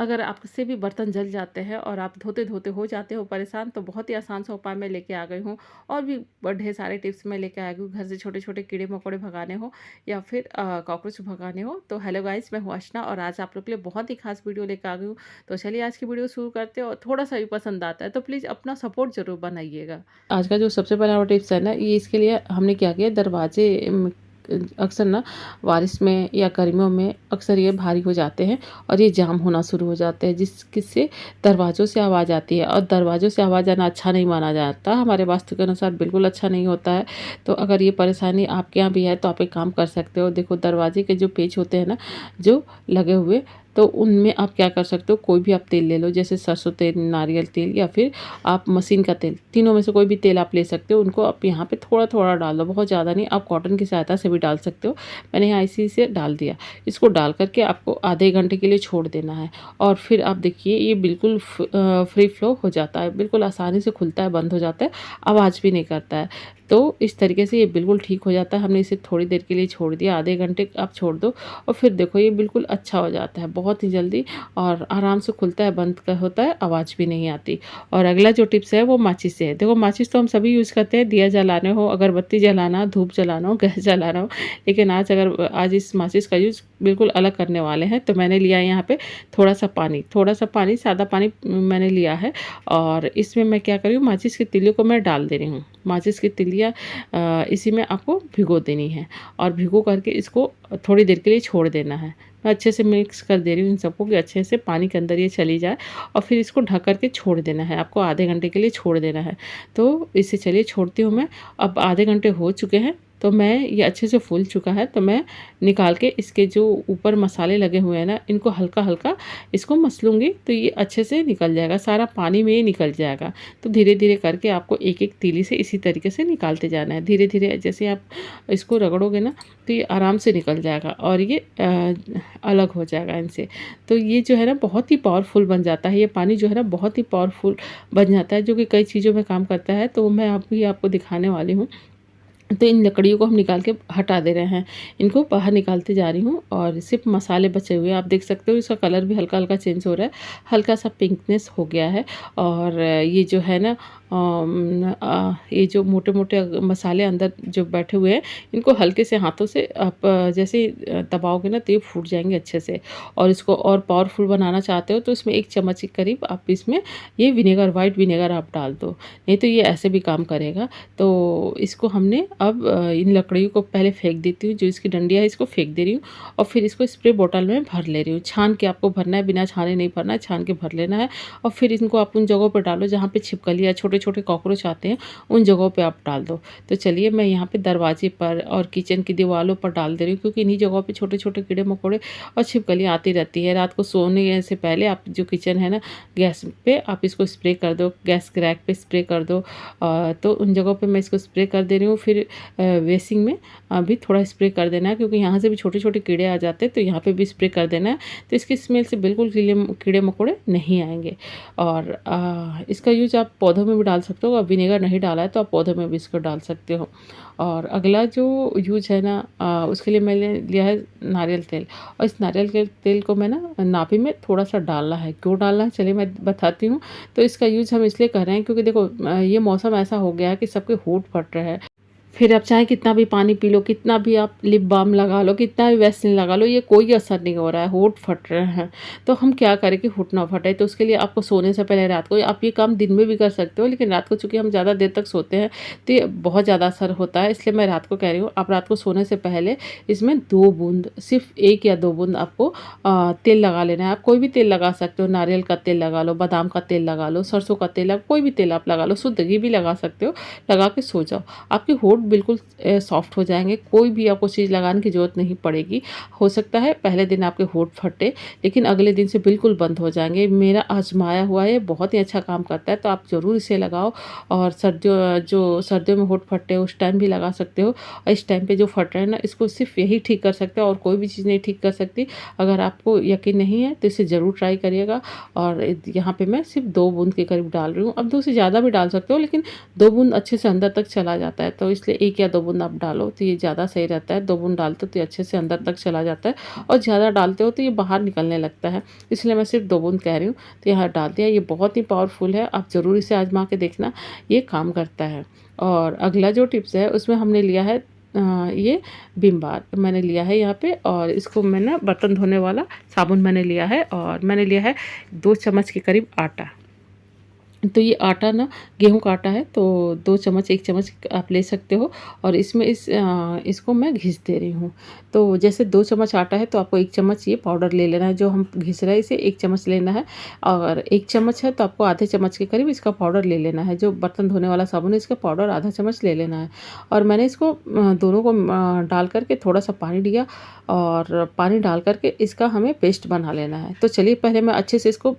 अगर आपसे भी बर्तन जल जाते हैं और आप धोते-धोते हो जाते हो परेशान, तो बहुत ही आसान सा उपाय मैं लेके आ गई हूँ। और भी ढेर सारे टिप्स मैं लेके आ गई हूँ, घर से छोटे-छोटे कीड़े-मकोड़े भगाने हो या फिर कॉकरोच भगाने हो। तो हेलो गाइस, मैं हूँ अर्चना और आज आप लोग के लिए बहुत ही खास वीडियो लेके आ गई हूँ। तो चलिए आज की वीडियो शुरू करते हैं और थोड़ा-सा भी पसंद आता है तो प्लीज़ अपना सपोर्ट ज़रूर बनाइएगा। आज का जो सबसे पहला टिप्स है ना, ये इसके लिए हमने क्या किया, दरवाजे अक्सर ना बारिश में या गर्मियों में अक्सर ये भारी हो जाते हैं और ये जाम होना शुरू हो जाते हैं, जिससे दरवाज़ों से आवाज़ आती है और दरवाज़ों से आवाज़ आना अच्छा नहीं माना जाता, हमारे वास्तु के अनुसार बिल्कुल अच्छा नहीं होता है। तो अगर ये परेशानी आपके यहाँ भी है तो आप एक काम कर सकते हो। देखो, दरवाजे के जो पेच होते हैं ना, जो लगे हुए, तो उनमें आप क्या कर सकते हो, कोई भी आप तेल ले लो, जैसे सरसों तेल, नारियल तेल या फिर आप मशीन का तेल, तीनों में से कोई भी तेल आप ले सकते हो। उनको आप यहाँ पे थोड़ा-थोड़ा डाल दो, बहुत ज़्यादा नहीं, आप कॉटन की सहायता से भी डाल सकते हो। मैंने यहाँ इसी से डाल दिया। इसको डाल कर के आपको आधे घंटे के लिए छोड़ देना है और फिर आप देखिए ये बिल्कुल फ्री फ्लो हो जाता है, बिल्कुल आसानी से खुलता है, बंद हो जाता है, आवाज़ भी नहीं करता है। तो इस तरीके से ये बिल्कुल ठीक हो जाता है। हमने इसे थोड़ी देर के लिए छोड़ दिया, आधे घंटे आप छोड़ दो और फिर देखो ये बिल्कुल अच्छा हो जाता है, बहुत ही जल्दी और आराम से खुलता है, बंद का होता है, आवाज़ भी नहीं आती। और अगला जो टिप्स है वो माचिस से है। देखो, माचिस तो हम सभी यूज़ करते हैं, दिया जलाने हो, अगरबत्ती जलाना, धूप जलाना हो, गैस जलाना हो, लेकिन आज इस माचिस का यूज़ बिल्कुल अलग करने वाले हैं। तो मैंने लिया है यहाँ पे थोड़ा सा पानी, सादा पानी मैंने लिया है और इसमें मैं क्या कर रही हूँ, माचिस की तिलियों को मैं डाल दे रही हूँ। माचिस की तिलियाँ इसी में आपको भिगो देनी है और भिगो करके इसको थोड़ी देर के लिए छोड़ देना है। मैं अच्छे से मिक्स कर दे रही हूँ इन सबको कि अच्छे से पानी के अंदर ये चली जाए और फिर इसको ढक कर के छोड़ देना है, आपको आधे घंटे के लिए छोड़ देना है। तो इसे चलिए छोड़ती हूँ मैं। अब आधे घंटे हो चुके हैं, तो मैं ये अच्छे से फूल चुका है, तो मैं निकाल के इसके जो ऊपर मसाले लगे हुए हैं ना, इनको हल्का-हल्का इसको मस लूँगी, तो ये अच्छे से निकल जाएगा, सारा पानी में ही निकल जाएगा। तो धीरे-धीरे करके आपको एक-एक तीली से इसी तरीके से निकालते जाना है। धीरे-धीरे जैसे आप इसको रगड़ोगे ना, तो ये आराम से निकल जाएगा और ये अलग हो जाएगा इनसे। तो ये जो है ना बहुत ही पावरफुल बन जाता है, ये पानी जो है ना बहुत ही पावरफुल बन जाता है, जो कि कई चीज़ों में काम करता है। तो मैं अभी आपको दिखाने वाली हूँ। तो इन लकड़ियों को हम निकाल के हटा दे रहे हैं, इनको बाहर निकालते जा रही हूँ और सिर्फ मसाले बचे हुए हैं। आप देख सकते हो इसका कलर भी हल्का-हल्का चेंज हो रहा है, हल्का-सा पिंकनेस हो गया है। और ये जो है ना ये जो मोटे-मोटे मसाले अंदर जो बैठे हुए हैं, इनको हल्के से हाथों से आप जैसे दबाओगे ना, तो ये फूट जाएँगे अच्छे से। और इसको और पावरफुल बनाना चाहते हो तो इसमें 1 चम्मच के करीब आप इसमें ये विनेगर, व्हाइट विनेगर आप डाल दो, नहीं तो ये ऐसे भी काम करेगा। तो इसको हमने अब इन लकड़ियों को पहले फेंक देती हूँ, जो इसकी डंडियाँ है इसको फेंक दे रही हूँ और फिर इसको स्प्रे बॉटल में भर ले रही हूँ। छान के आपको भरना है, बिना छाने नहीं भरना है, छान के भर लेना है। और फिर इनको आप उन जगहों पर डालो जहाँ पे छिपकली या छोटे-छोटे कॉकरोच आते हैं, उन जगहों पे आप डाल दो। तो चलिए मैं यहाँ पे दरवाजे पर और किचन की दीवारों पर डाल दे रही हूँ, क्योंकि इन्हीं जगहों पे छोटे-छोटे कीड़े-मकोड़े और छिपकलियाँ आती रहती है। रात को सोने से पहले आप जो किचन है ना, गैस पे आप इसको स्प्रे कर दो, गैस के रैक पे स्प्रे कर दो। तो उन जगहों पे मैं इसको स्प्रे कर दे रही हूँ। फिर बेसिन में भी थोड़ा स्प्रे कर देना है, क्योंकि यहाँ से भी छोटे-छोटे कीड़े आ जाते हैं, तो यहाँ पे भी स्प्रे कर देना है। तो इसकी स्मेल से बिल्कुल कीड़े-मकोड़े नहीं आएँगे। और इसका यूज़ आप पौधों में भी डाल सकते हो। अब विनेगर नहीं डाला है तो आप पौधों में भी इसको डाल सकते हो। और अगला जो यूज़ है ना, उसके लिए मैंने लिया है नारियल तेल। और इस नारियल के तेल को मैं ना नाभि में थोड़ा-सा डालना है। क्यों डालना है चलिए मैं बताती हूँ। तो इसका यूज़ हम इसलिए कर रहे हैं क्योंकि देखो, ये मौसम ऐसा हो गया है कि सबके होंठ फट रहे हैं। फिर आप चाहे कितना भी पानी पी लो, कितना भी आप लिप बाम लगा लो, कितना भी वैसलीन लगा लो, ये कोई असर नहीं हो रहा है, होंठ फट रहे हैं। तो हम क्या करें कि होंठ ना फटे? तो उसके लिए आपको सोने से पहले रात को, आप ये काम दिन में भी कर सकते हो, लेकिन रात को चूँकि हम ज़्यादा देर तक सोते हैं तो ये बहुत ज़्यादा असर होता है, इसलिए मैं रात को कह रही हूँ। आप रात को सोने से पहले इसमें 2 बूंद, सिर्फ 1 या 2 बूंद आपको तेल लगा लेना है। आप कोई भी तेल लगा सकते हो, नारियल का तेल लगा लो, बादाम का तेल लगा लो, सरसों का तेल, कोई भी तेल आप लगा लो, शुद्ध घी भी लगा सकते हो। लगा के सो जाओ, आपके होंठ बिल्कुल सॉफ्ट हो जाएँगे, कोई भी आपको चीज़ लगाने की ज़रूरत नहीं पड़ेगी। हो सकता है पहले दिन आपके होंठ फटे, लेकिन अगले दिन से बिल्कुल बंद हो जाएँगे। मेरा आज़माया हुआ है, बहुत ही अच्छा काम करता है, तो आप ज़रूर इसे लगाओ। और सर्दियों में होंठ फटते हैं उस टाइम भी लगा सकते हो। और इस टाइम पे जो फट रहे हैं ना, इसको सिर्फ यही ठीक कर सकते हो और कोई भी चीज़ नहीं ठीक कर सकती। अगर आपको यकीन नहीं है तो इसे ज़रूर ट्राई करिएगा। और यहाँ पे मैं सिर्फ 2 बूंद के करीब डाल रही हूँ। अब 2 से ज़्यादा भी डाल सकते हो, लेकिन 2 बूंद अच्छे से अंदर तक चला जाता है, तो इसलिए इसलिए 1 या 2 बूंद आप डालो तो ये ज़्यादा सही रहता है। 2 बूंद डालते हो तो ये अच्छे से अंदर तक चला जाता है, और ज़्यादा डालते हो तो ये बाहर निकलने लगता है, इसलिए मैं सिर्फ 2 बूंद कह रही हूँ। तो यहाँ डाल दिया। ये बहुत ही पावरफुल है, आप ज़रूर इसे आजमा के देखना, ये काम करता है। और अगला जो टिप्स है उसमें हमने लिया है ये विम बार मैंने लिया है यहाँ पे, और इसको मैंने बर्तन धोने वाला साबुन मैंने लिया है, और मैंने लिया है 2 चम्मच के करीब आटा। तो ये आटा ना गेहूं का आटा है, तो 2 चम्मच 1 चम्मच आप ले सकते हो, और इसमें इसको मैं घिस दे रही हूँ। तो जैसे 2 चम्मच आटा है तो आपको 1 चम्मच ये पाउडर ले लेना है, जो हम घिस रहे हैं इसे 1 चम्मच लेना है, और 1 चम्मच है तो आपको आधे चम्मच के करीब इसका पाउडर ले लेना है। जो बर्तन धोने वाला साबुन है इसका पाउडर आधा चम्मच ले लेना है। और मैंने इसको दोनों को डाल करके थोड़ा सा पानी दिया, और पानी डाल करके इसका हमें पेस्ट बना लेना है। तो चलिए पहले मैं अच्छे से इसको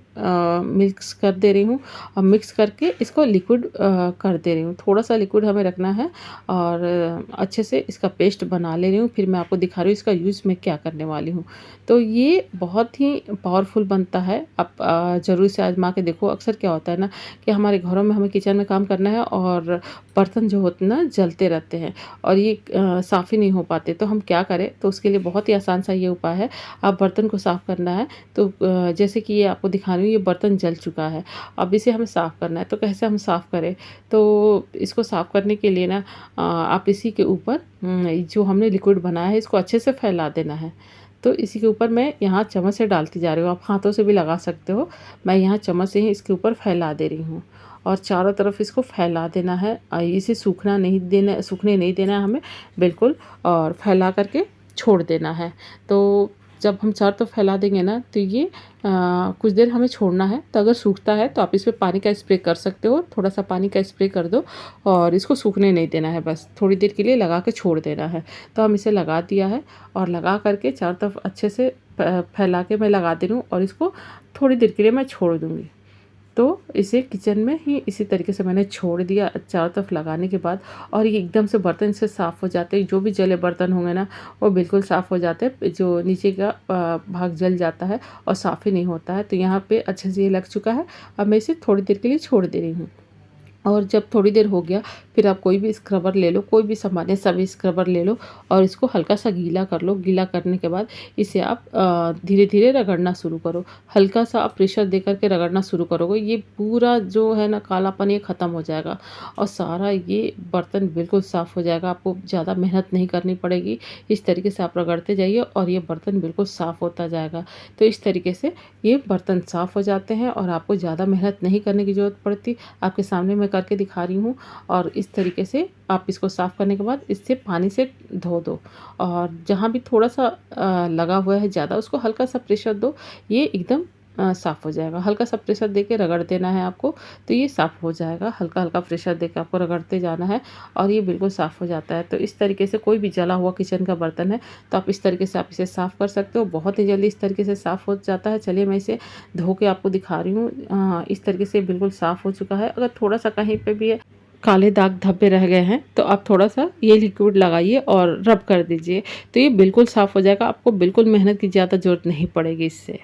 मिक्स कर दे रही हूँ, और मिक्स करके इसको लिक्विड कर दे रही हूँ। थोड़ा सा लिक्विड हमें रखना है, और अच्छे से इसका पेस्ट बना ले रही हूँ। फिर मैं आपको दिखा रही हूँ इसका यूज़ मैं क्या करने वाली हूँ। तो ये बहुत ही पावरफुल बनता है, आप ज़रूर इसे आजमा के देखो। अक्सर क्या होता है ना कि हमारे घरों में हमें किचन में काम करना है, और बर्तन जो होते हैं ना जलते रहते हैं, और ये साफ़ ही नहीं हो पाते। तो हम क्या करें, तो उसके लिए बहुत ही आसान सा ये उपाय है। आप बर्तन को साफ़ करना है तो जैसे कि ये आपको दिखा रही हूँ, ये बर्तन जल चुका है, अब इसे हमें साफ़ करना है। तो कैसे हम साफ़ करें, तो इसको साफ़ करने के लिए ना आप इसी के ऊपर जो हमने लिक्विड बनाया है इसको अच्छे से फैला देना है। तो इसी के ऊपर मैं यहाँ चम्मच से डालती जा रही हूँ, आप हाथों से भी लगा सकते हो। मैं यहाँ चम्मच से ही इसके ऊपर फैला दे रही हूँ, और चारों तरफ इसको फैला देना है। इसे सूखने नहीं देना है हमें बिल्कुल, और फैला करके छोड़ देना है। तो जब हम चारों तरफ फैला देंगे ना तो ये कुछ देर हमें छोड़ना है। तो अगर सूखता है तो आप इस पे पानी का स्प्रे कर सकते हो, थोड़ा सा पानी का स्प्रे कर दो, और इसको सूखने नहीं देना है, बस थोड़ी देर के लिए लगा के छोड़ देना है। तो हम इसे लगा दिया है, और लगा करके चारों तरफ अच्छे से फैला के मैं लगा दे रही हूँ, और इसको थोड़ी देर के लिए मैं छोड़ दूँगी। तो इसे किचन में ही इसी तरीके से मैंने छोड़ दिया चारों तरफ लगाने के बाद, और ये एकदम से बर्तन से साफ़ हो जाते हैं। जो भी जले बर्तन होंगे ना वो बिल्कुल साफ़ हो जाते हैं, जो नीचे का भाग जल जाता है और साफ़ ही नहीं होता है। तो यहाँ पे अच्छे से ये लग चुका है। अब मैं इसे थोड़ी देर के लिए छोड़ दे रही हूँ, और जब थोड़ी देर हो गया फिर आप कोई भी स्क्रबर ले लो, कोई भी सामान्य सा भी स्क्रबर ले लो, और इसको हल्का सा गीला कर लो। गीला करने के बाद इसे आप धीरे धीरे रगड़ना शुरू करो। हल्का सा आप प्रेशर दे करके रगड़ना शुरू करोगे, ये पूरा जो है ना कालापन ये ख़त्म हो जाएगा, और सारा ये बर्तन बिल्कुल साफ़ हो जाएगा। आपको ज़्यादा मेहनत नहीं करनी पड़ेगी। इस तरीके से आप रगड़ते जाइए और ये बर्तन बिल्कुल साफ़ होता जाएगा। तो इस तरीके से ये बर्तन साफ़ हो जाते हैं, और आपको ज़्यादा मेहनत नहीं करने की ज़रूरत पड़ती। आपके सामने मैं करके दिखा रही हूँ, और इस तरीके से आप इसको साफ़ करने के बाद इससे पानी से धो दो, और जहाँ भी थोड़ा सा लगा हुआ है ज़्यादा उसको हल्का सा प्रेशर दो, ये एकदम साफ़ हो जाएगा। हल्का सा प्रेशर देके रगड़ देना है आपको, तो ये साफ़ हो जाएगा। हल्का हल्का प्रेशर देके आपको रगड़ते जाना है, और ये बिल्कुल साफ़ हो जाता है। तो इस तरीके से कोई भी जला हुआ किचन का बर्तन है तो आप इस तरीके से आप इसे साफ़ कर सकते हो, बहुत ही जल्दी इस तरीके से साफ़ हो जाता है। चलिए मैं इसे धो के आपको दिखा रही हूँ। इस तरीके से बिल्कुल साफ़ हो चुका है। अगर थोड़ा सा कहीं पे भी काले दाग धब्बे रह गए हैं तो आप थोड़ा सा ये लिक्विड लगाइए और रब कर दीजिए, तो ये बिल्कुल साफ़ हो जाएगा। आपको बिल्कुल मेहनत की ज़्यादा ज़रूरत नहीं पड़ेगी इससे।